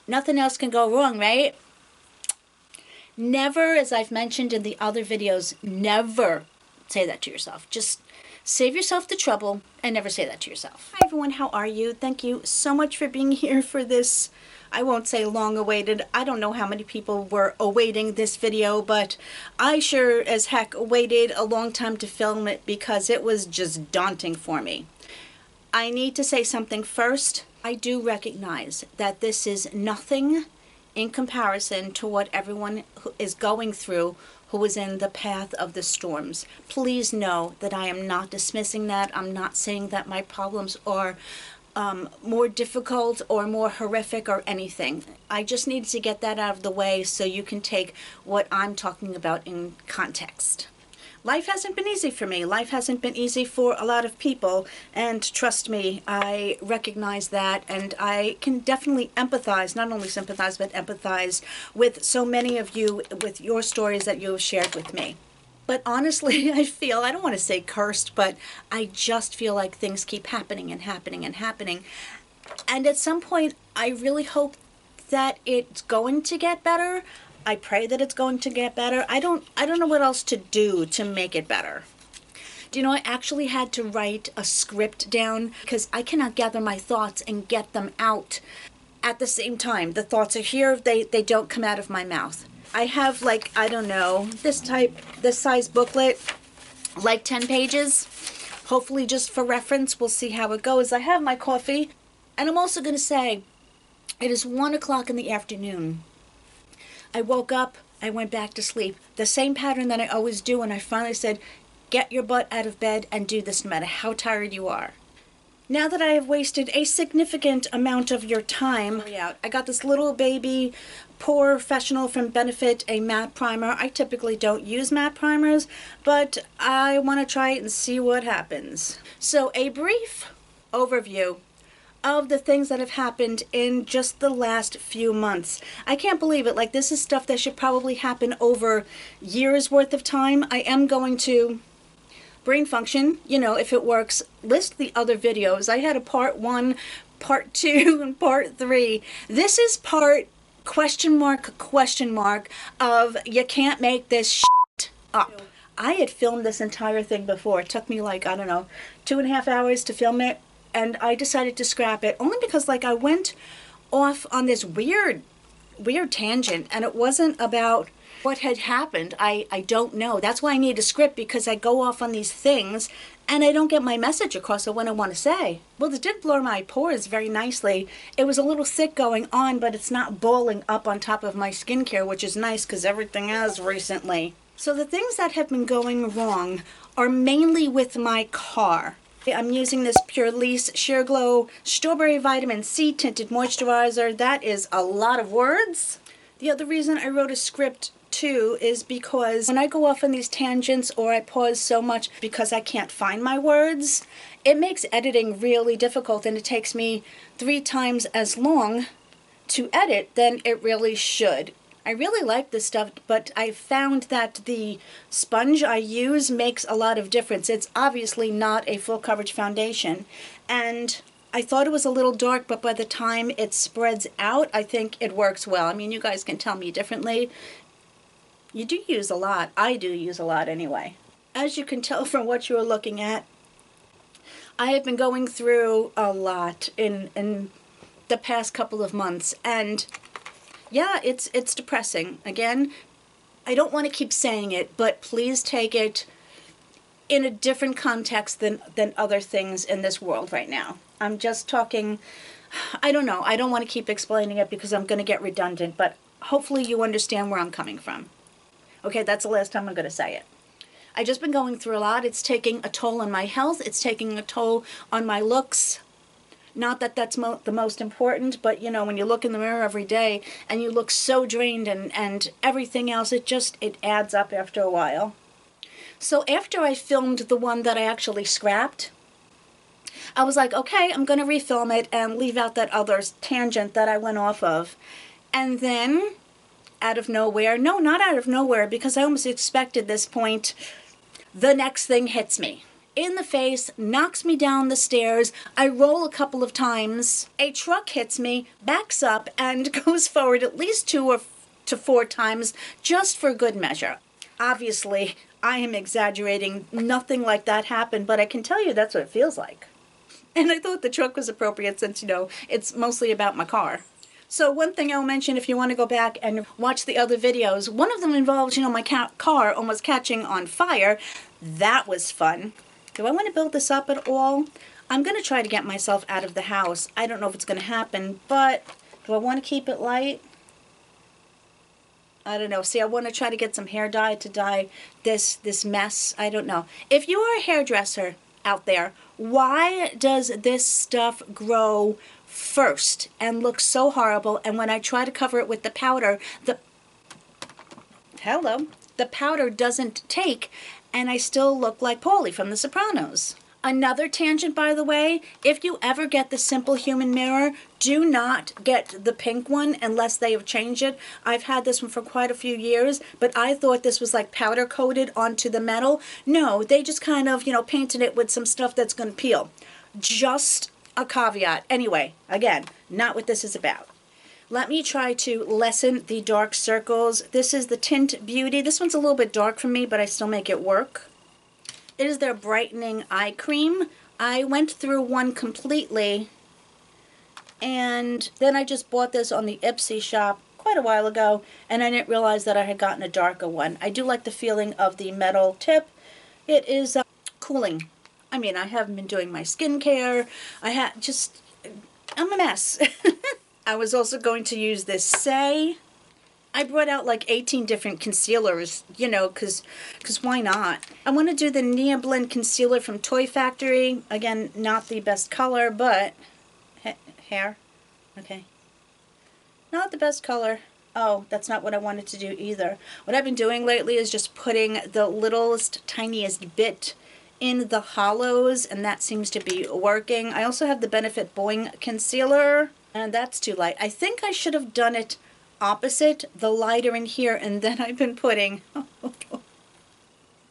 Nothing else can go wrong, right? Never, as I've mentioned in the other videos, never say that to yourself. Just save yourself the trouble and never say that to yourself. Hi everyone, how are you? Thank you so much for being here for this, I won't say long awaited. I don't know how many people were awaiting this video, but I sure as heck waited a long time to film it because it was just daunting for me. I need to say something first. I do recognize that this is nothing in comparison to what everyone is going through who is in the path of the storms. Please know that I am not dismissing that. I'm not saying that my problems are more difficult or more horrific or anything. I just need to get that out of the way so you can take what I'm talking about in context. Life hasn't been easy for me. Life hasn't been easy for a lot of people, and trust me, I recognize that, and I can definitely empathize, not only sympathize, but empathize with so many of you with your stories that you have shared with me. But honestly, I feel, I don't want to say cursed, but I just feel like things keep happening and happening and happening. And at some point, I really hope that it's going to get better. I pray that it's going to get better. I don't know what else to do to make it better. Do you know, I actually had to write a script down because I cannot gather my thoughts and get them out at the same time. The thoughts are here, they don't come out of my mouth. I have like, I don't know, this size booklet, like 10 pages. Hopefully just for reference, we'll see how it goes. I have my coffee, and I'm also going to say, it is 1 o'clock in the afternoon. I woke up, I went back to sleep. The same pattern that I always do, and I finally said, get your butt out of bed and do this no matter how tired you are. Now that I have wasted a significant amount of your time, I got this little baby porefessional from Benefit, a matte primer. I typically don't use matte primers, but I want to try it and see what happens. So a brief overview of the things that have happened in just the last few months. I can't believe it. Like, this is stuff that should probably happen over years worth of time. I am going to brain function, you know, if it works, list the other videos. I had a part 1, part 2, and part 3. This is part question mark of you can't make this shit up. I had filmed this entire thing before. It took me like, I don't know, 2.5 hours to film it. And I decided to scrap it only because, like, I went off on this weird tangent, and it wasn't about what had happened. I don't know. That's why I need a script, because I go off on these things and I don't get my message across of what I want to say. Well, this did blur my pores very nicely. It was a little thick going on, but it's not balling up on top of my skincare, which is nice because everything has recently. So the things that have been going wrong are mainly with my car. I'm using this Purlisse Sheer Glow Strawberry Vitamin C Tinted Moisturizer. That is a lot of words. The other reason I wrote a script too is because when I go off on these tangents or I pause so much because I can't find my words, it makes editing really difficult, and it takes me 3 times as long to edit than it really should. I really like this stuff, but I found that the sponge I use makes a lot of difference. It's obviously not a full coverage foundation, and I thought it was a little dark, but by the time it spreads out, I think it works well. I mean, you guys can tell me differently. You do use a lot. I do use a lot anyway. As you can tell from what you're looking at, I have been going through a lot in the past couple of months, and yeah, it's depressing. Again, I don't want to keep saying it, but please take it in a different context than other things in this world right now. I'm just talking, I don't know. I don't want to keep explaining it because I'm going to get redundant, but hopefully you understand where I'm coming from. Okay, that's the last time I'm going to say it. I've just been going through a lot. It's taking a toll on my health. It's taking a toll on my looks. Not that that's the most important, but, you know, when you look in the mirror every day and you look so drained and everything else, it adds up after a while. So after I filmed the one that I actually scrapped, I was like, okay, I'm going to refilm it and leave out that other tangent that I went off of. And then, out of nowhere, no, not out of nowhere, because I almost expected this point, the next thing hits me. in the face, knocks me down the stairs. I roll a couple of times. A truck hits me, backs up, and goes forward at least 2 or to 4 times just for good measure. Obviously, I am exaggerating. Nothing like that happened, but I can tell you that's what it feels like. And I thought the truck was appropriate since, you know, it's mostly about my car. So one thing I'll mention, if you want to go back and watch the other videos, one of them involves, you know, my car almost catching on fire. That was fun. Do I want to build this up at all? I'm going to try to get myself out of the house. I don't know if it's going to happen, but do I want to keep it light? I don't know. See, I want to try to get some hair dye to dye this mess. I don't know. If you are a hairdresser out there, why does this stuff grow first and look so horrible? And when I try to cover it with the powder, the powder doesn't take, and I still look like Paulie from The Sopranos. Another tangent, by the way, if you ever get the Simple Human mirror, do not get the pink one unless they have changed it. I've had this one for quite a few years, but I thought this was like powder coated onto the metal. No, they just kind of, you know, painted it with some stuff that's going to peel. Just a caveat. Anyway, again, not what this is about. Let me try to lessen the dark circles. This is the Tint Beauty. This one's a little bit dark for me, but I still make it work. It is their brightening eye cream. I went through one completely, and then I just bought this on the Ipsy shop quite a while ago, and I didn't realize that I had gotten a darker one. I do like the feeling of the metal tip. It is cooling. I mean, I haven't been doing my skincare. I'm a mess. I was also going to use this Say. I brought out like 18 different concealers, you know, because why not? I want to do the Nia Blend Concealer from Toy Factory. Again, not the best color, but... hair? Okay. Not the best color. Oh, that's not what I wanted to do either. What I've been doing lately is just putting the littlest, tiniest bit in the hollows, and that seems to be working. I also have the Benefit Boing Concealer, and that's too light. I think I should have done it opposite, the lighter in here, and then I've been putting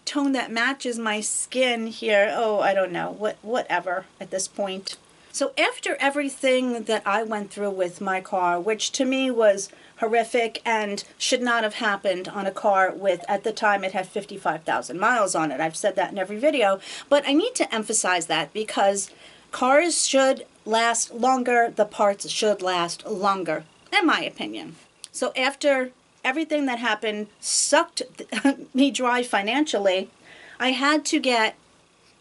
tone that matches my skin here. Oh, I don't know, whatever at this point. So after everything that I went through with my car, which to me was horrific and should not have happened on a car with, at the time it had 55,000 miles on it. I've said that in every video, but I need to emphasize that because cars should last longer, the parts should last longer, in my opinion. So after everything that happened sucked me dry financially, I had to get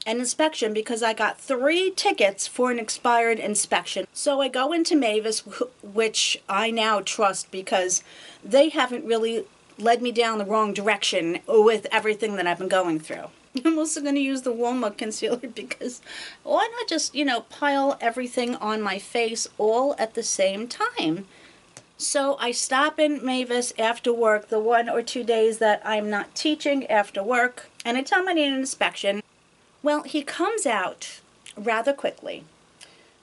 an inspection because I got 3 tickets for an expired inspection. So I go into Mavis, which I now trust because they haven't really led me down the wrong direction with everything that I've been going through. I'm also going to use the Uoma concealer because why not just, you know, pile everything on my face all at the same time? So I stop in Mavis after work, the 1 or 2 days that I'm not teaching after work, and I tell him I need an inspection. Well, he comes out rather quickly,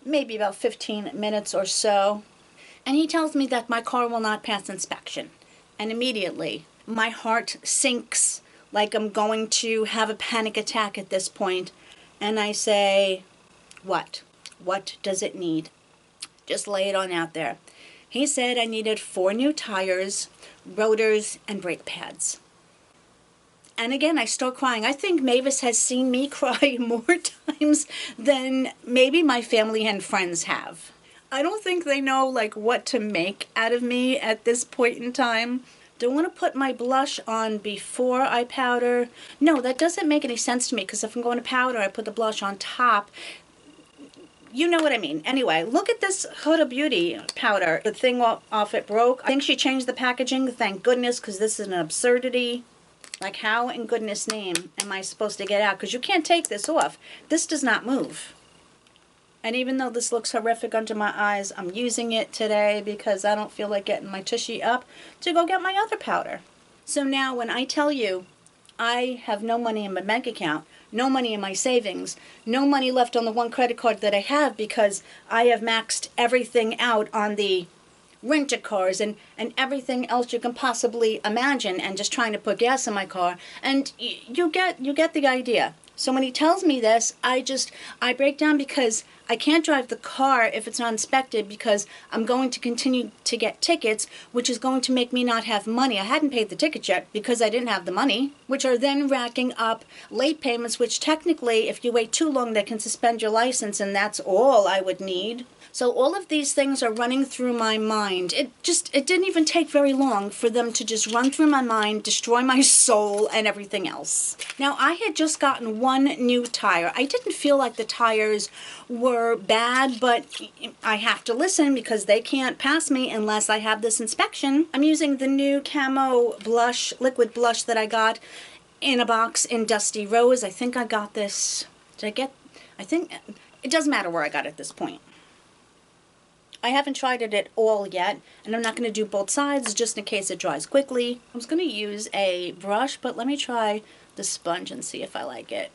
maybe about 15 minutes or so, and he tells me that my car will not pass inspection. And immediately, my heart sinks like I'm going to have a panic attack at this point, and I say, what? What does it need? Just lay it on out there. He said I needed 4 new tires, rotors, and brake pads. And again, I start crying. I think Mavis has seen me cry more times than maybe my family and friends have. I don't think they know like what to make out of me at this point in time. Do I want to put my blush on before I powder? No, that doesn't make any sense to me because if I'm going to powder, I put the blush on top. You know what I mean. Anyway, look at this Huda Beauty powder. The thing off it broke. I think she changed the packaging, thank goodness, because this is an absurdity. Like, how in goodness name am I supposed to get out? Because you can't take this off. This does not move. And even though this looks horrific under my eyes, I'm using it today because I don't feel like getting my tushy up to go get my other powder. So now when I tell you I have no money in my bank account, no money in my savings, no money left on the one credit card that I have because I have maxed everything out on the rent-a-cars and everything else you can possibly imagine and just trying to put gas in my car, and you get the idea. So when he tells me this, I break down because I can't drive the car if it's not inspected because I'm going to continue to get tickets, which is going to make me not have money. I hadn't paid the ticket yet because I didn't have the money, which are then racking up late payments, which technically, if you wait too long, they can suspend your license, and that's all I would need. So all of these things are running through my mind. It didn't even take very long for them to just run through my mind, destroy my soul and everything else. Now, I had just gotten one new tire. I didn't feel like the tires were bad, but I have to listen because they can't pass me unless I have this inspection. I'm using the new camo blush, liquid blush that I got in a box in Dusty Rose. I think I got this, I think, it doesn't matter where I got it at this point. I haven't tried it at all yet, and I'm not going to do both sides just in case it dries quickly. I was going to use a brush, but let me try the sponge and see if I like it.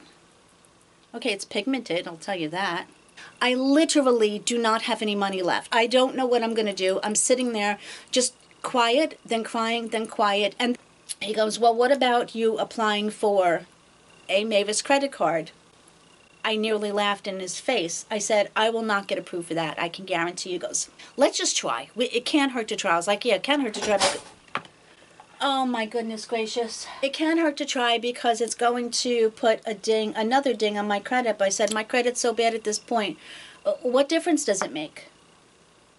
Okay, it's pigmented, I'll tell you that. I literally do not have any money left. I don't know what I'm going to do. I'm sitting there just quiet, then crying, then quiet. And he goes, well, what about you applying for a Mavis credit card? I nearly laughed in his face. I said, I will not get approved for that. I can guarantee you. He goes, let's just try. It can't hurt to try. I was like, yeah, it can hurt to try. Oh my goodness gracious. It can hurt to try because it's going to put another ding on my credit. But I said, my credit's so bad at this point. What difference does it make?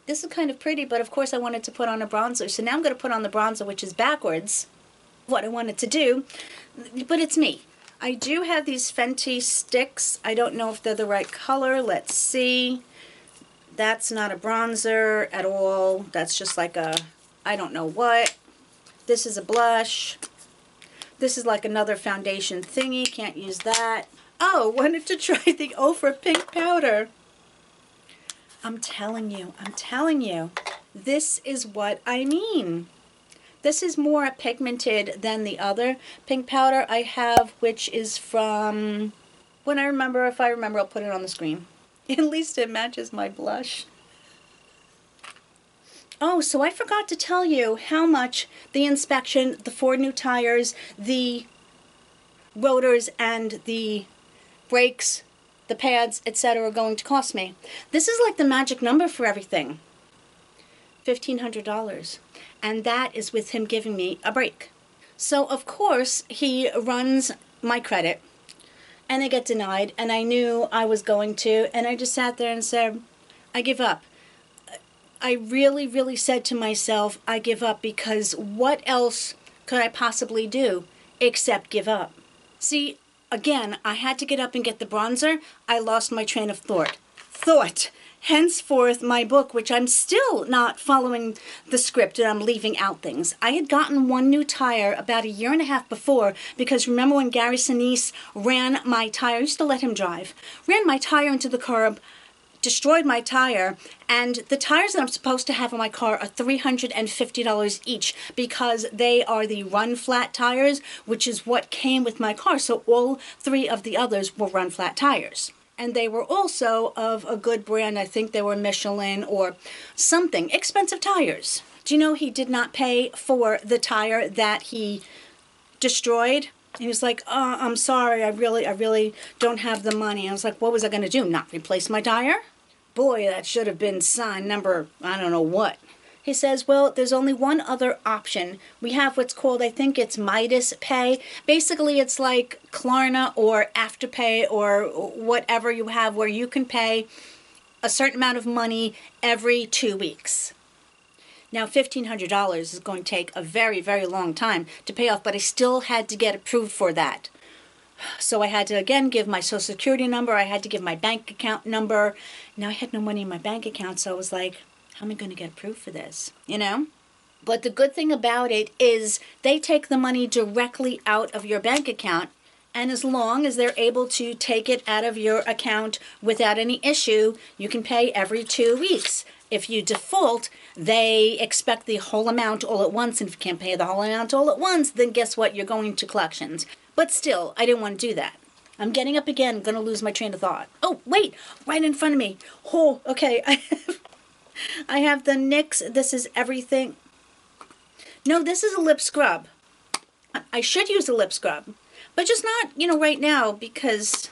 This is kind of pretty, but of course I wanted to put on a bronzer. So now I'm going to put on the bronzer, which is backwards what I wanted to do. But it's me. I do have these Fenty sticks. I don't know if they're the right color. Let's see. That's not a bronzer at all. That's just like a, I don't know what. This is a blush. This is like another foundation thingy. Can't use that. Oh, wanted to try the Ofra pink powder. I'm telling you. This is what I mean. This is more pigmented than the other pink powder I have, which is from, if I remember, I'll put it on the screen. At least it matches my blush. Oh, so I forgot to tell you how much the inspection, the 4 new tires, the rotors, and the brakes, the pads, etc. are going to cost me. This is like the magic number for everything. $1,500. And that is with him giving me a break. So, of course, he runs my credit, and I get denied, and I knew I was going to, and I just sat there and said, I give up. I really, really said to myself, I give up, because what else could I possibly do except give up? See, again, I had to get up and get the bronzer. I lost my train of thought. Henceforth, my book, which I'm still not following the script and I'm leaving out things. I had gotten one new tire about 1.5 years before because remember when Gary Sinise ran my tire, I used to let him drive, ran my tire into the curb, destroyed my tire, and the tires that I'm supposed to have on my car are $350 each because they are the run flat tires, which is what came with my car. So all 3 of the others were run flat tires. And they were also of a good brand. I think they were Michelin or something. Expensive tires. Do you know he did not pay for the tire that he destroyed? He was like, oh, I'm sorry, I really don't have the money. I was like, what was I going to do? Not replace my tire? Boy, that should have been sign number, I don't know what. He says, well, there's only one other option. We have what's called, I think it's Midas Pay. Basically, it's like Klarna or Afterpay or whatever you have where you can pay a certain amount of money every 2 weeks. Now, $1,500 is going to take a very, very long time to pay off, but I still had to get approved for that. So I had to, again, give my social security number. I had to give my bank account number. Now, I had no money in my bank account, so I was like, how am I going to get approved for this? You know? But the good thing about it is they take the money directly out of your bank account, and as long as they're able to take it out of your account without any issue, you can pay every 2 weeks. If you default, they expect the whole amount all at once, and if you can't pay the whole amount all at once, then guess what? You're going to collections. But still, I didn't want to do that. I'm getting up again, going to lose my train of thought. Oh, wait, right in front of me. Oh, okay, I have the NYX, this is everything. No, this is a lip scrub. I should use a lip scrub, But just not, you know, right now, because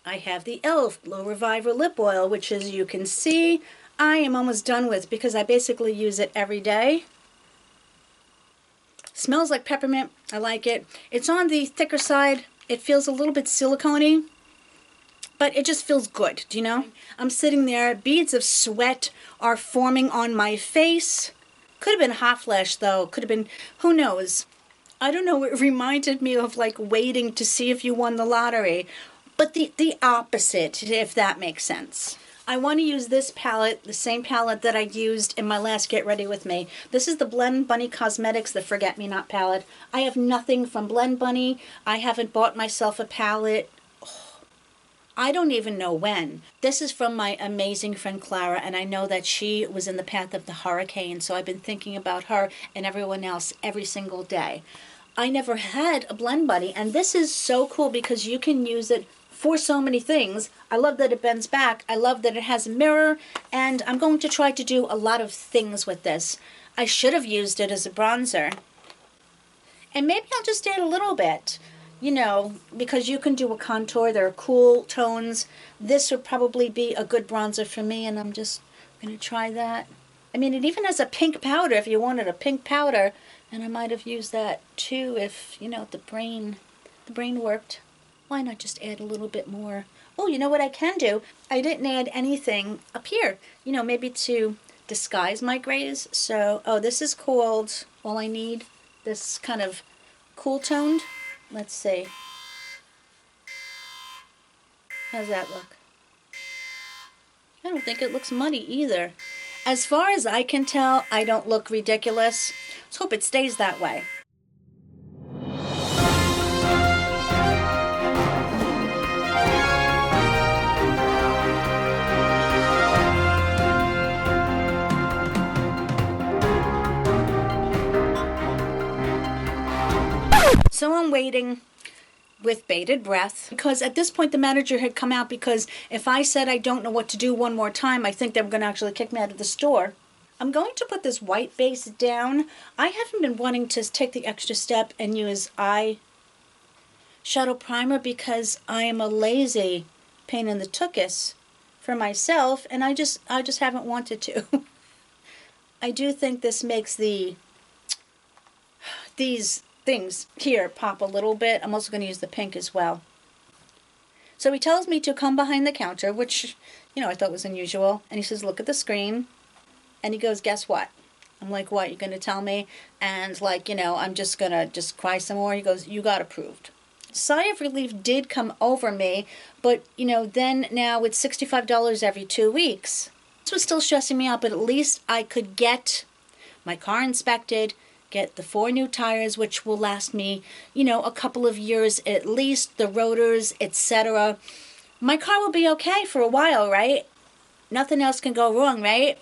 I have the e.l.f. Glow Reviver Lip Oil, which, as you can see, I am almost done with because I basically use it every day. Smells like peppermint. I like it. It's on the thicker side. It feels a little bit silicone-y, but it just feels good, do you know? I'm sitting there. Beads of sweat are forming on my face. Could have been hot flash, though. Could have been, who knows? I don't know. It reminded me of like waiting to see if you won the lottery. But the opposite, if that makes sense. I want to use this palette, the same palette that I used in my last Get Ready With Me. This is the Blend Bunny Cosmetics, the Forget Me Not palette. I have nothing from Blend Bunny. I haven't bought myself a palette. Oh, I don't even know when. This is from my amazing friend Clara, and I know that she was in the path of the hurricane, so I've been thinking about her and everyone else every single day. I never had a Blend Bunny, and this is so cool because you can use it for so many things. I love that it bends back. I love that it has a mirror, and I'm going to try to do a lot of things with this. I should have used it as a bronzer. And maybe I'll just add a little bit, you know, because you can do a contour. There are cool tones. This would probably be a good bronzer for me, and I'm just going to try that. I mean, it even has a pink powder if you wanted a pink powder, and I might have used that too if, you know, the brain worked. Why not just add a little bit more? Oh, you know what I can do? I didn't add anything up here, you know, maybe to disguise my grays. So, oh, this is called All I Need. This kind of cool toned. Let's see. How's that look? I don't think it looks muddy either. As far as I can tell, I don't look ridiculous. Let's hope it stays that way. So I'm waiting with bated breath because at this point the manager had come out, because if I said I don't know what to do one more time, I think they were going to actually kick me out of the store. I'm going to put this white base down. I haven't been wanting to take the extra step and use eye shadow primer because I am a lazy pain in the tuchus for myself, and I just haven't wanted to. I do think this makes these things here pop a little bit. I'm also going to use the pink as well. So he tells me to come behind the counter, which, you know, I thought was unusual. And he says, look at the screen. And he goes, guess what? I'm like, what? You're going to tell me? And like, you know, I'm just going to cry some more. He goes, you got approved. Sigh of relief did come over me. But, you know, then now it's $65 every 2 weeks. This was still stressing me out, but at least I could get my car inspected, get the 4 new tires, which will last me, you know, a couple of years at least, the rotors, etc. My car will be okay for a while, right? Nothing else can go wrong, right?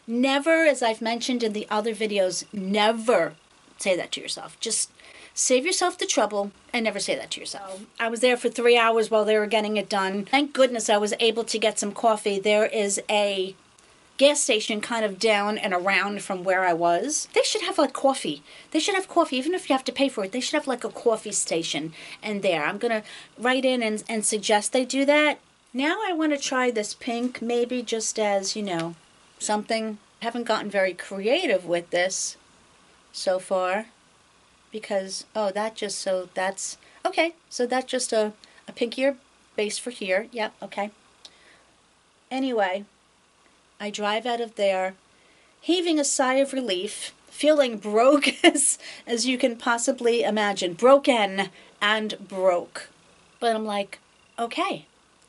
Never, as I've mentioned in the other videos, never say that to yourself. Just save yourself the trouble and never say that to yourself. I was there for 3 hours while they were getting it done. Thank goodness I was able to get some coffee. There is a gas station kind of down and around from where I was. They should have like coffee. They should have coffee, even if you have to pay for it. They should have like a coffee station. And there, I'm gonna write in and suggest they do that. Now I want to try this pink, maybe just as, you know, something. I haven't gotten very creative with this so far because, oh, that's, okay. So that's just a pinkier base for here. Yep, okay. Anyway, I drive out of there, heaving a sigh of relief, feeling broke as you can possibly imagine. Broken and broke. But I'm like, okay.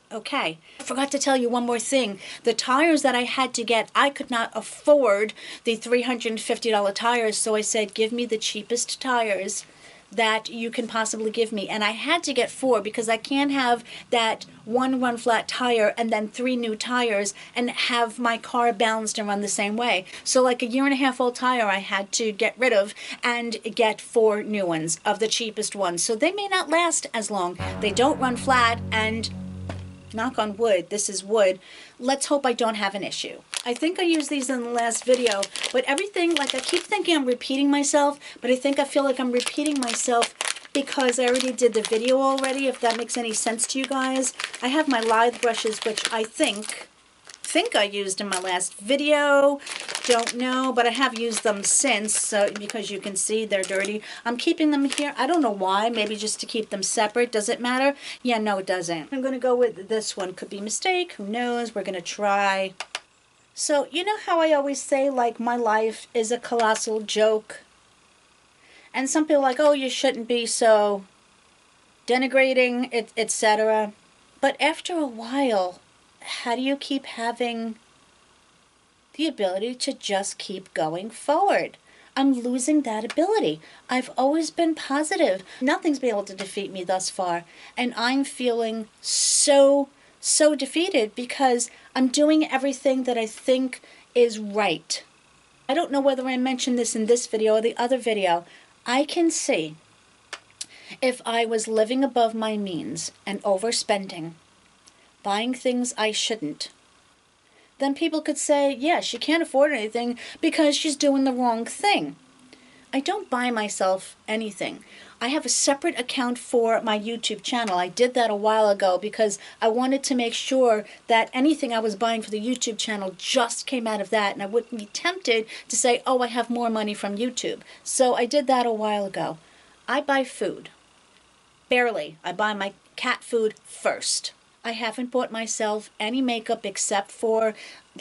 I forgot to tell you one more thing. The tires that I had to get, I could not afford the $350 tires, so I said, give me the cheapest tires that you can possibly give me. And I had to get 4 because I can't have that one run flat tire and then 3 new tires and have my car balanced and run the same way. So like a 1.5-year old tire I had to get rid of and get 4 new ones of the cheapest ones. So they may not last as long. They don't run flat, and knock on wood, this is wood. Let's hope I don't have an issue. I think I used these in the last video, but everything, like I keep thinking I'm repeating myself, but I feel like I'm repeating myself because I already did the video already, if that makes any sense to you guys. I have my lithe brushes, which I think I used in my last video. Don't know, but I have used them since, so because you can see they're dirty. I'm keeping them here. I don't know why. Maybe just to keep them separate. Does it matter? Yeah, no, it doesn't. I'm going to go with this one. Could be a mistake. Who knows? We're going to try. So, you know how I always say, like, my life is a colossal joke? And some people are like, oh, you shouldn't be so denigrating, etc. But after a while, how do you keep having the ability to just keep going forward? I'm losing that ability. I've always been positive. Nothing's been able to defeat me thus far. And I'm feeling so defeated because I'm doing everything that I think is right. I don't know whether I mentioned this in this video or the other video. I can see if I was living above my means and overspending, buying things I shouldn't, then people could say, yeah, she can't afford anything because she's doing the wrong thing. I don't buy myself anything. I have a separate account for my YouTube channel. I did that a while ago because I wanted to make sure that anything I was buying for the YouTube channel just came out of that, and I wouldn't be tempted to say, oh, I have more money from YouTube. So I did that a while ago. I buy food. Barely. I buy my cat food first. I haven't bought myself any makeup except for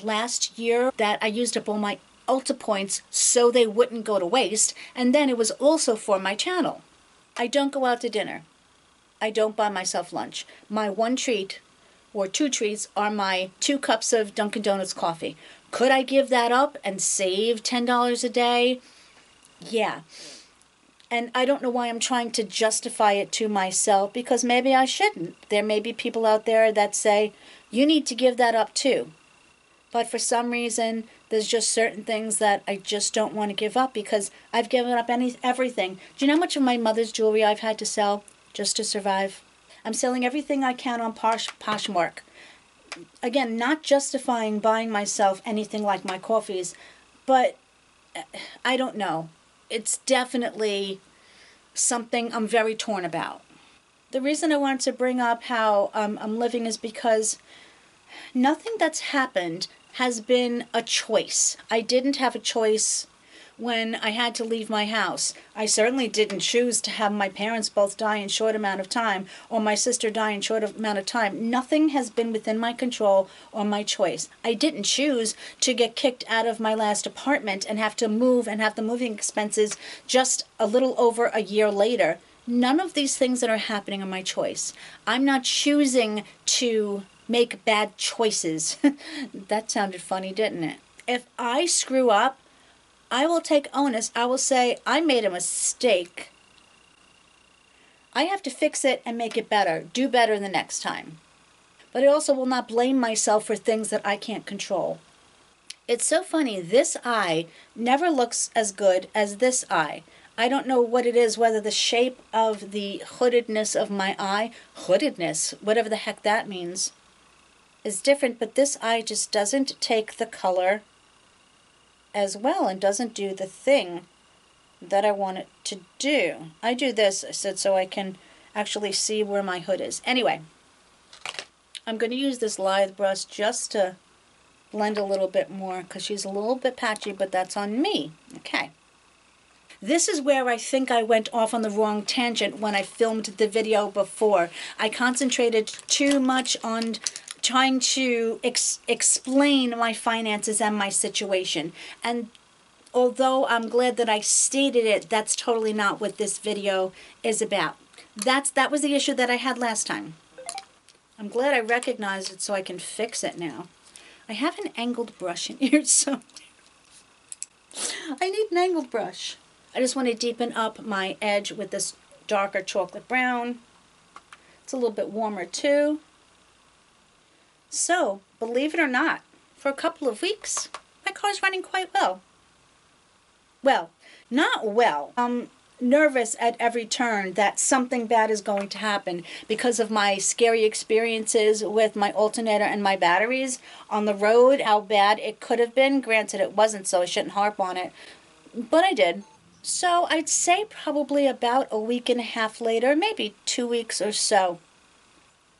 last year that I used up all my Ulta points so they wouldn't go to waste, and then it was also for my channel. I don't go out to dinner. I don't buy myself lunch. My one treat or two treats are my 2 cups of Dunkin' Donuts coffee. Could I give that up and save $10 a day? Yeah. And I don't know why I'm trying to justify it to myself, because maybe I shouldn't. There may be people out there that say, you need to give that up too. But for some reason, there's just certain things that I just don't want to give up because I've given up everything. Do you know how much of my mother's jewelry I've had to sell just to survive? I'm selling everything I can on Poshmark. Again, not justifying buying myself anything like my coffees, but I don't know. It's definitely something I'm very torn about. The reason I wanted to bring up how I'm living is because nothing that's happened has been a choice. I didn't have a choice when I had to leave my house. I certainly didn't choose to have my parents both die in short amount of time, or my sister die in short amount of time. Nothing has been within my control or my choice. I didn't choose to get kicked out of my last apartment and have to move and have the moving expenses just a little over a year later. None of these things that are happening are my choice. I'm not choosing to make bad choices. That sounded funny, didn't it? If I screw up, I will take onus. I will say, I made a mistake. I have to fix it and make it better. Do better the next time. But I also will not blame myself for things that I can't control. It's so funny. This eye never looks as good as this eye. I don't know what it is, whether the shape of the hoodedness of my eye, hoodedness, whatever the heck that means, is different, but this eye just doesn't take the color as well and doesn't do the thing that I want it to do. I do this, I said, so I can actually see where my hood is. Anyway, I'm going to use this lithe brush just to blend a little bit more because she's a little bit patchy, but that's on me. Okay. This is where I think I went off on the wrong tangent when I filmed the video before. I concentrated too much on trying to explain my finances and my situation. And although I'm glad that I stated it, that's totally not what this video is about. That was the issue that I had last time. I'm glad I recognized it so I can fix it now. I have an angled brush in here, so I need an angled brush. I just want to deepen up my edge with this darker chocolate brown. It's a little bit warmer too. So, believe it or not, for a couple of weeks, my car's running quite well. Well, not well. nervous at every turn that something bad is going to happen because of my scary experiences with my alternator and my batteries on the road, how bad it could have been. Granted, it wasn't, so I shouldn't harp on it, but I did. So I'd say probably about a week and a half later, maybe 2 weeks or so,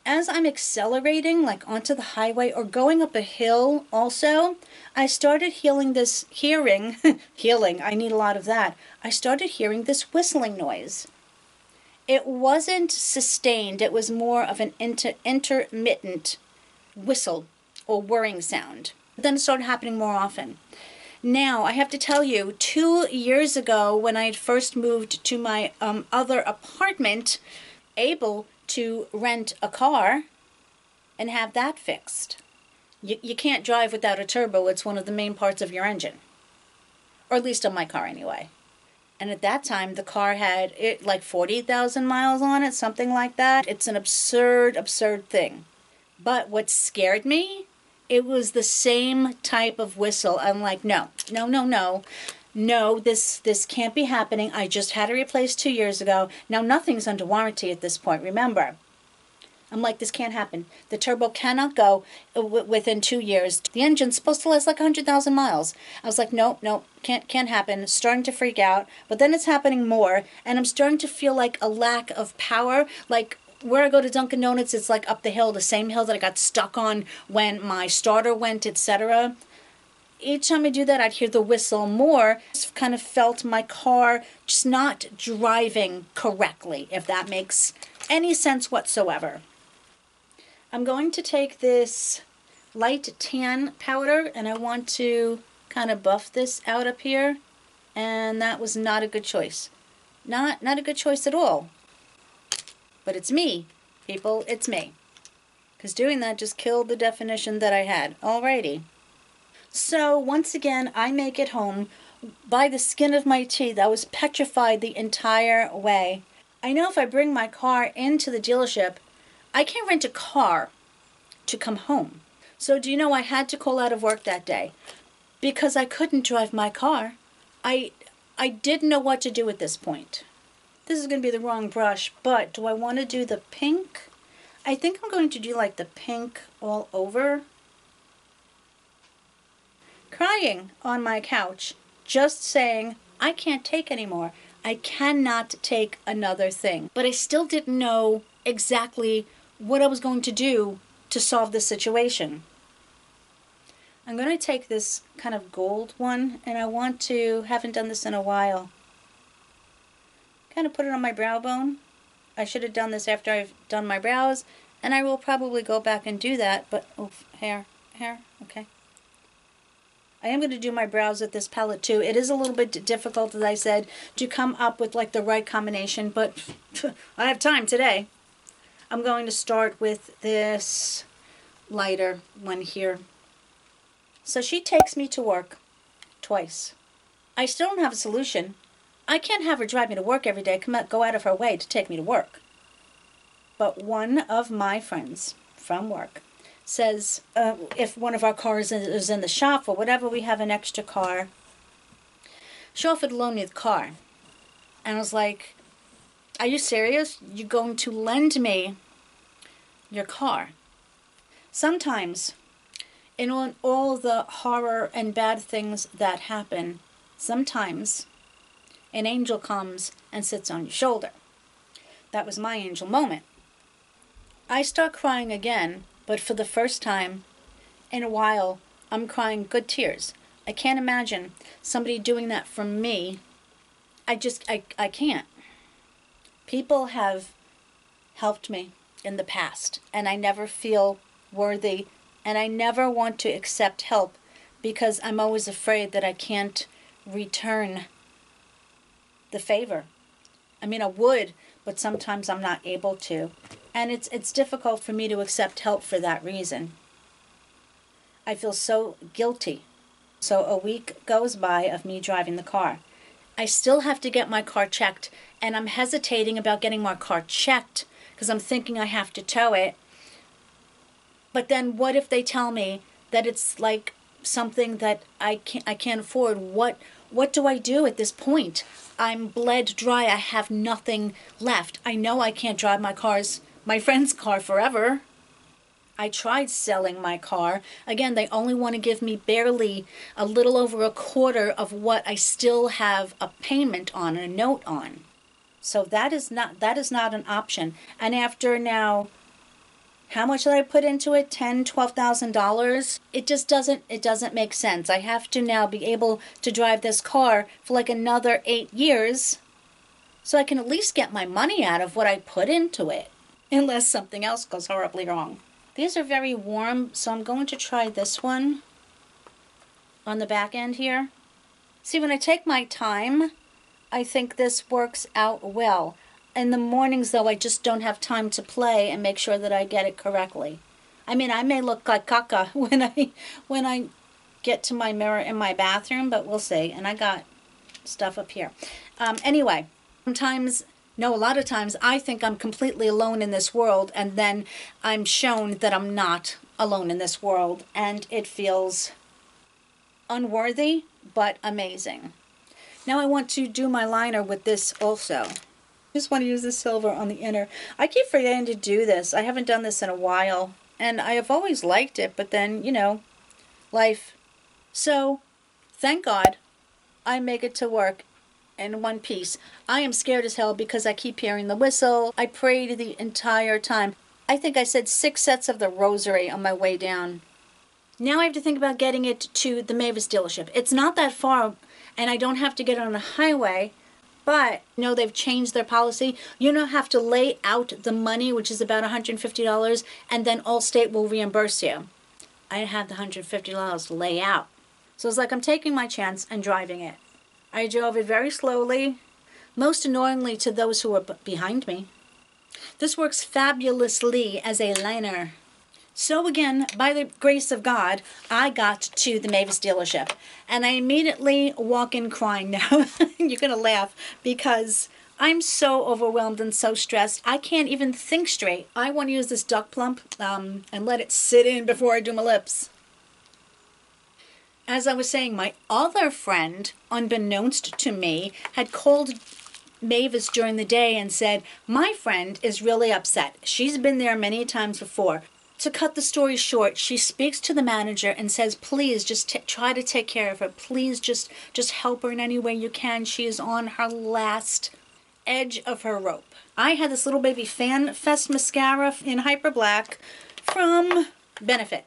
as I'm accelerating like onto the highway or going up a hill also, I started hearing, I need a lot of that. I started hearing this whistling noise. It wasn't sustained, it was more of an intermittent whistle or whirring sound. But then it started happening more often. Now, I have to tell you, 2 years ago when I had first moved to my other apartment, able to rent a car and have that fixed. You can't drive without a turbo. It's one of the main parts of your engine. Or at least on my car anyway. And at that time, the car had like 40,000 miles on it, something like that. It's an absurd, absurd thing. But what scared me, it was the same type of whistle. I'm like, no, this can't be happening. I just had it replaced 2 years ago. Now nothing's under warranty at this point, remember. I'm like, this can't happen. The turbo cannot go within 2 years. The engine's supposed to last like 100,000 miles. I was like, nope, can't happen. Starting to freak out. But then it's happening more, and I'm starting to feel like a lack of power. Like where I go to Dunkin' Donuts, it's like up the hill, the same hill that I got stuck on when my starter went, etc. Each time I do that, I'd hear the whistle more. Just kind of felt my car just not driving correctly, if that makes any sense whatsoever. I'm going to take this light tan powder and I want to kind of buff this out up here. And that was not a good choice. Not a good choice at all. But it's me, people, it's me. Because doing that just killed the definition that I had. Alrighty. So once again, I make it home by the skin of my teeth. I was petrified the entire way. I know if I bring my car into the dealership, I can't rent a car to come home. So do you know I had to call out of work that day because I couldn't drive my car. I didn't know what to do at this point. This is going to be the wrong brush, but do I want to do the pink? I think I'm going to do like the pink all over. Crying on my couch, just saying, I can't take anymore. I cannot take another thing. But I still didn't know exactly what I was going to do to solve this situation. I'm going to take this kind of gold one, and I want to, haven't done this in a while, kind of put it on my brow bone. I should have done this after I've done my brows, and I will probably go back and do that, but, oh, hair, okay. I am going to do my brows with this palette too. It is a little bit difficult, as I said, to come up with like the right combination, but I have time today. I'm going to start with this lighter one here. So she takes me to work twice. I still don't have a solution. I can't have her drive me to work every day, go out of her way to take me to work. But one of my friends from work says if one of our cars is in the shop or whatever, we have an extra car, she offered to loan me the car. And I was like, are you serious? You're going to lend me your car? Sometimes, in all the horror and bad things that happen, sometimes an angel comes and sits on your shoulder. That was my angel moment. I start crying again, but for the first time in a while, I'm crying good tears. I can't imagine somebody doing that for me. I can't. People have helped me in the past, and I never feel worthy, and I never want to accept help because I'm always afraid that I can't return the favor. I mean, I would, but sometimes I'm not able to. And it's difficult for me to accept help for that reason. I feel so guilty. So a week goes by of me driving the car. I still have to get my car checked, and I'm hesitating about getting my car checked because I'm thinking I have to tow it. But then what if they tell me that it's like something that I can't afford. What do I do at this point? I'm bled dry. I have nothing left. I know I can't drive my friend's car forever. I tried selling my car. Again, they only want to give me barely a little over a quarter of what I still have a payment on, a note on. So that is not an option. And after now, how much did I put into it? $10,000-$12,000? It just doesn't make sense. I have to now be able to drive this car for like another 8 years so I can at least get my money out of what I put into it, unless something else goes horribly wrong. These are very warm, so I'm going to try this one on the back end here. See, when I take my time, I think this works out well. In the mornings, though, I just don't have time to play and make sure that I get it correctly. I mean, I may look like caca when I get to my mirror in my bathroom, but we'll see. And I got stuff up here. Anyway, a lot of times I think I'm completely alone in this world, and then I'm shown that I'm not alone in this world, and it feels unworthy, but amazing. Now I want to do my liner with this also. I just want to use the silver on the inner. I keep forgetting to do this. I haven't done this in a while, and I have always liked it, but then, life. So, thank God I make it to work in one piece. I am scared as hell because I keep hearing the whistle. I prayed the entire time. I think I said 6 sets of the rosary on my way down. Now I have to think about getting it to the Mavis dealership. It's not that far, and I don't have to get on a highway, but they've changed their policy. You don't have to lay out the money, which is about $150, and then Allstate will reimburse you. I didn't have the $150 to lay out. So it's like I'm taking my chance and driving it. I drove it very slowly, most annoyingly to those who were behind me. This works fabulously as a liner. So again, by the grace of God, I got to the Mavis dealership, and I immediately walk in crying now. You're going to laugh because I'm so overwhelmed and so stressed. I can't even think straight. I want to use this duck plump and let it sit in before I do my lips. As I was saying, my other friend, unbeknownst to me, had called Mavis during the day and said, my friend is really upset. She's been there many times before. To cut the story short, she speaks to the manager and says, please just try to take care of her. Please just help her in any way you can. She is on her last edge of her rope. I had this little baby Fan Fest mascara in Hyper Black from Benefit.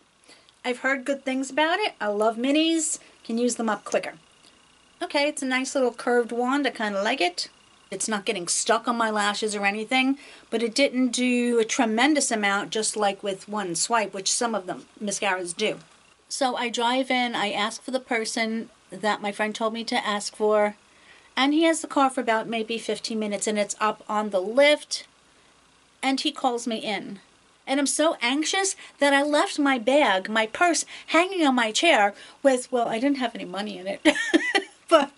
I've heard good things about it. I love minis. Can use them up quicker. Okay, it's a nice little curved wand. I kind of like it. It's not getting stuck on my lashes or anything, but it didn't do a tremendous amount, just like with one swipe, which some of the mascaras do. So I drive in, I ask for the person that my friend told me to ask for, and he has the car for about maybe 15 minutes, and it's up on the lift, and he calls me in. And I'm so anxious that I left my bag, my purse, hanging on my chair with, well, I didn't have any money in it, but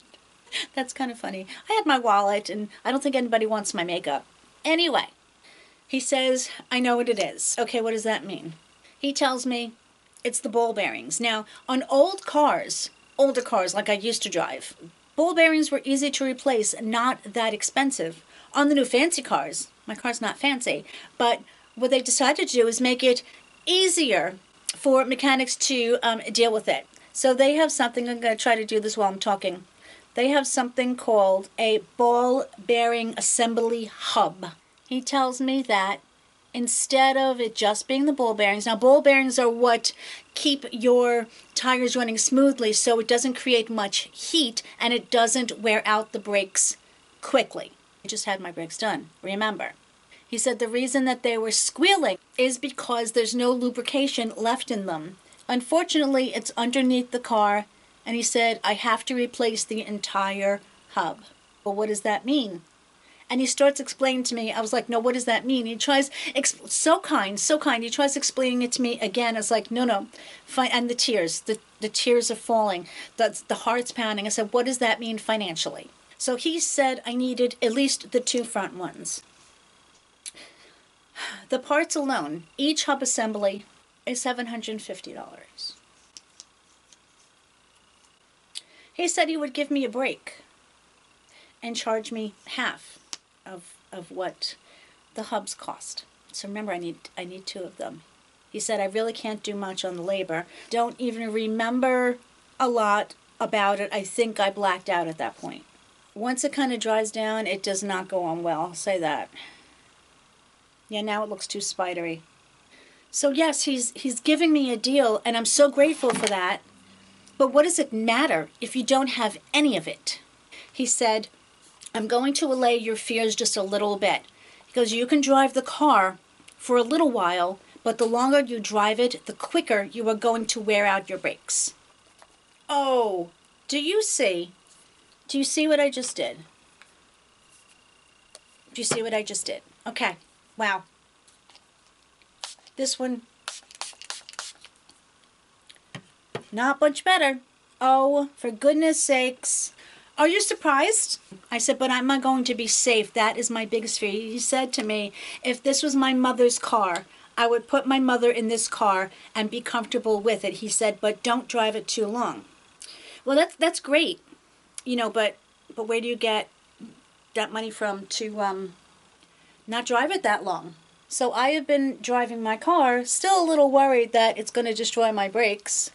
that's kind of funny. I had my wallet, and I don't think anybody wants my makeup. Anyway, he says, I know what it is. Okay, what does that mean? He tells me it's the ball bearings. Now, on older cars like I used to drive, ball bearings were easy to replace, not that expensive. On the new fancy cars, my car's not fancy, but what they decided to do is make it easier for mechanics to deal with it. So they have something, I'm going to try to do this while I'm talking. They have something called a ball bearing assembly hub. He tells me that instead of it just being the ball bearings, now ball bearings are what keep your tires running smoothly so it doesn't create much heat and it doesn't wear out the brakes quickly. I just had my brakes done, remember. He said the reason that they were squealing is because there's no lubrication left in them. Unfortunately, it's underneath the car, and he said, I have to replace the entire hub. Well, what does that mean? And he starts explaining to me. I was like, no, what does that mean? He tries, so kind. He tries explaining it to me again. It's like, no. And the tears are falling. The heart's pounding. I said, what does that mean financially? So he said I needed at least the 2 front ones. The parts alone, each hub assembly, is $750. He said he would give me a break and charge me half of what the hubs cost. So remember, I need 2 of them. He said I really can't do much on the labor. Don't even remember a lot about it. I think I blacked out at that point. Once it kind of dries down, it does not go on well. I'll say that. Yeah, now it looks too spidery. So yes, he's giving me a deal, and I'm so grateful for that. But what does it matter if you don't have any of it? He said, I'm going to allay your fears just a little bit. Because you can drive the car for a little while, but the longer you drive it, the quicker you are going to wear out your brakes. Oh, do you see? Do you see what I just did? Do you see what I just did? Okay, wow. This one, not much better. Oh, for goodness sakes. Are you surprised? I said, but am I going to be safe? That is my biggest fear. He said to me, if this was my mother's car, I would put my mother in this car and be comfortable with it. He said, but don't drive it too long. Well, that's great, you know, but where do you get that money from to not drive it that long? So I have been driving my car, still a little worried that it's going to destroy my brakes,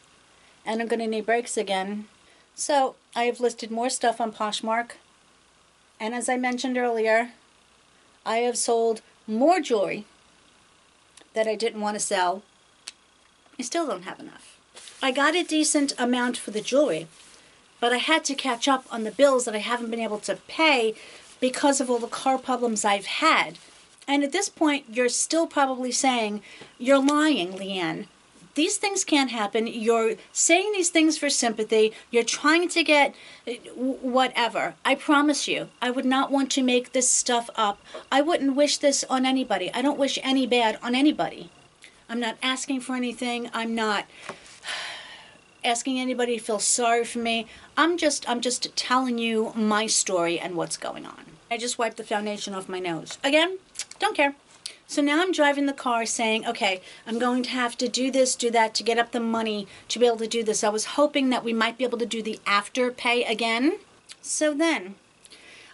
and I'm going to need brakes again. So I have listed more stuff on Poshmark, and as I mentioned earlier, I have sold more jewelry that I didn't want to sell. I still don't have enough. I got a decent amount for the jewelry, but I had to catch up on the bills that I haven't been able to pay because of all the car problems I've had. And at this point, you're still probably saying, you're lying, Leann. These things can't happen. You're saying these things for sympathy. You're trying to get whatever. I promise you, I would not want to make this stuff up. I wouldn't wish this on anybody. I don't wish any bad on anybody. I'm not asking for anything. I'm not asking anybody to feel sorry for me. I'm just telling you my story and what's going on. I just wiped the foundation off my nose. Again, don't care. So now I'm driving the car saying, okay, I'm going to have to do this, do that to get up the money to be able to do this. I was hoping that we might be able to do the Afterpay again. So then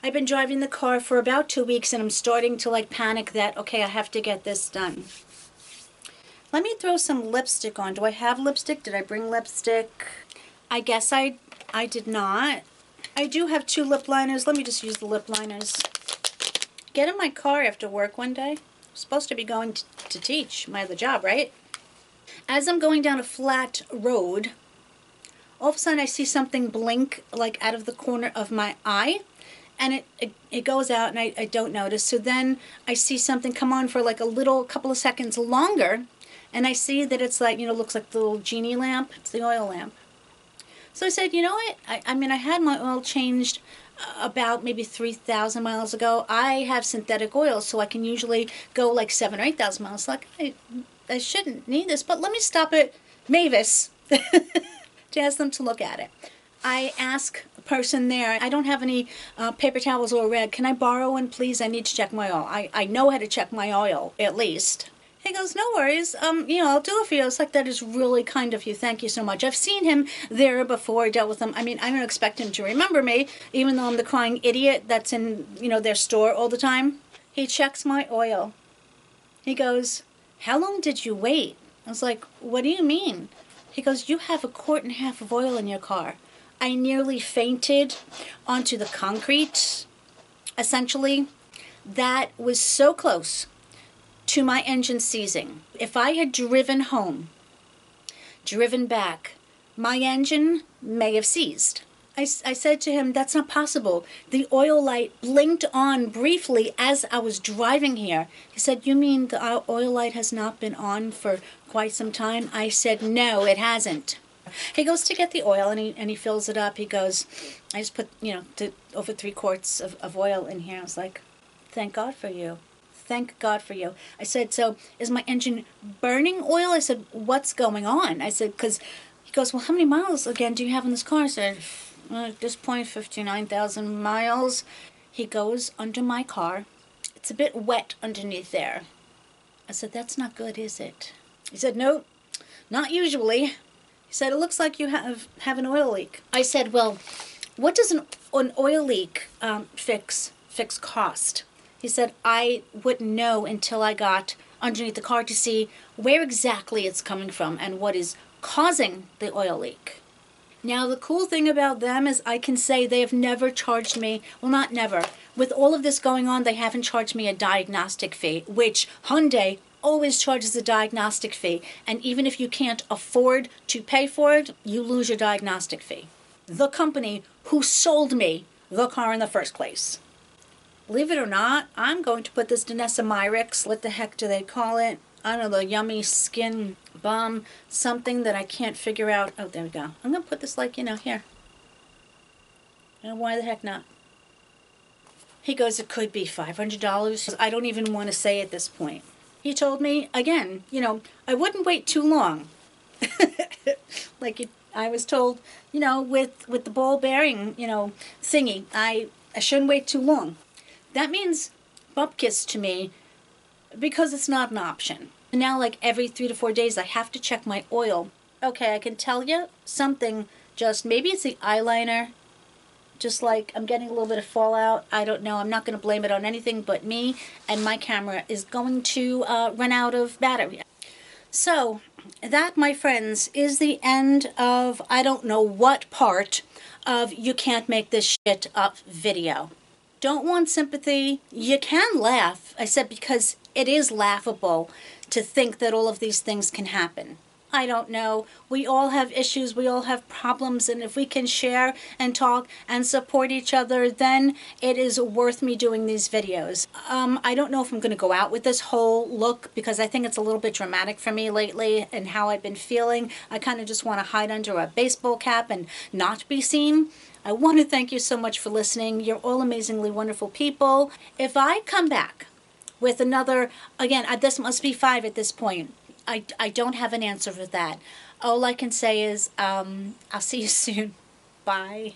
I've been driving the car for about 2 weeks and I'm starting to like panic that, okay, I have to get this done. Let me throw some lipstick on. Do I have lipstick? Did I bring lipstick? I guess I did not. I do have 2 lip liners. Let me just use the lip liners. Get in my car after work one day. I'm supposed to be going to teach my other job, right? As I'm going down a flat road, all of a sudden I see something blink like out of the corner of my eye, and it goes out and I don't notice. So then I see something come on for like a couple of seconds longer, and I see that it's like, you know, looks like the little genie lamp. It's the oil lamp. So I said, you know what? I mean, I had my oil changed about maybe 3,000 miles ago. I have synthetic oil, so I can usually go like 7,000 or 8,000 miles. Like, I shouldn't need this, but let me stop at Mavis to ask them to look at it. I ask a person there, I don't have any paper towels or rag. Can I borrow one, please? I need to check my oil. I know how to check my oil, at least. He goes, no worries, you know, I'll do it for you. It's like, that is really kind of you. Thank you so much. I've seen him there before, dealt with him. I mean, I don't expect him to remember me, even though I'm the crying idiot that's in, you know, their store all the time. He checks my oil. He goes, how long did you wait? I was like, what do you mean? He goes, you have 1.5 quarts of oil in your car. I nearly fainted onto the concrete, essentially. That was so close to my engine seizing. If I had driven home, driven back, my engine may have seized. I said to him, that's not possible. The oil light blinked on briefly as I was driving here. He said, you mean the oil light has not been on for quite some time? I said, no, it hasn't. He goes to get the oil and he fills it up. He goes, I just put, you know, over 3 quarts of oil in here. I was like, thank God for you. Thank God for you. I said, so is my engine burning oil? I said, what's going on? I said, because he goes, well, how many miles again do you have in this car? I said, well, at this point, 59,000 miles. He goes under my car. It's a bit wet underneath there. I said, that's not good, is it? He said, no, not usually. He said, it looks like you have an oil leak. I said, well, what does an oil leak fix cost? He said, I wouldn't know until I got underneath the car to see where exactly it's coming from and what is causing the oil leak. Now, the cool thing about them is I can say they have never charged me, well, not never. With all of this going on, they haven't charged me a diagnostic fee, which Hyundai always charges a diagnostic fee. And even if you can't afford to pay for it, you lose your diagnostic fee. The company who sold me the car in the first place. Believe it or not, I'm going to put this Danessa Myricks, what the heck do they call it? I don't know, the yummy skin balm, something that I can't figure out. Oh, there we go. I'm going to put this like, here. And why the heck not? He goes, it could be $500. I don't even want to say at this point. He told me, again, I wouldn't wait too long. I was told, with the ball bearing, thingy, I shouldn't wait too long. That means bupkis to me because it's not an option. Now, like every 3 to 4 days, I have to check my oil. Okay, I can tell you something, maybe it's the eyeliner, just like I'm getting a little bit of fallout. I don't know. I'm not going to blame it on anything but me, and my camera is going to run out of battery. So, that, my friends, is the end of I don't know what part of You Can't Make This Shit Up video. Don't want sympathy. You can laugh. I said because it is laughable to think that all of these things can happen. I don't know. We all have issues. We all have problems. And if we can share and talk and support each other, then it is worth me doing these videos. I don't know if I'm going to go out with this whole look because I think it's a little bit dramatic for me lately and how I've been feeling. I kind of just want to hide under a baseball cap and not be seen. I want to thank you so much for listening. You're all amazingly wonderful people. If I come back with another, again, this must be 5 at this point. I don't have an answer for that. All I can say is, I'll see you soon. Bye.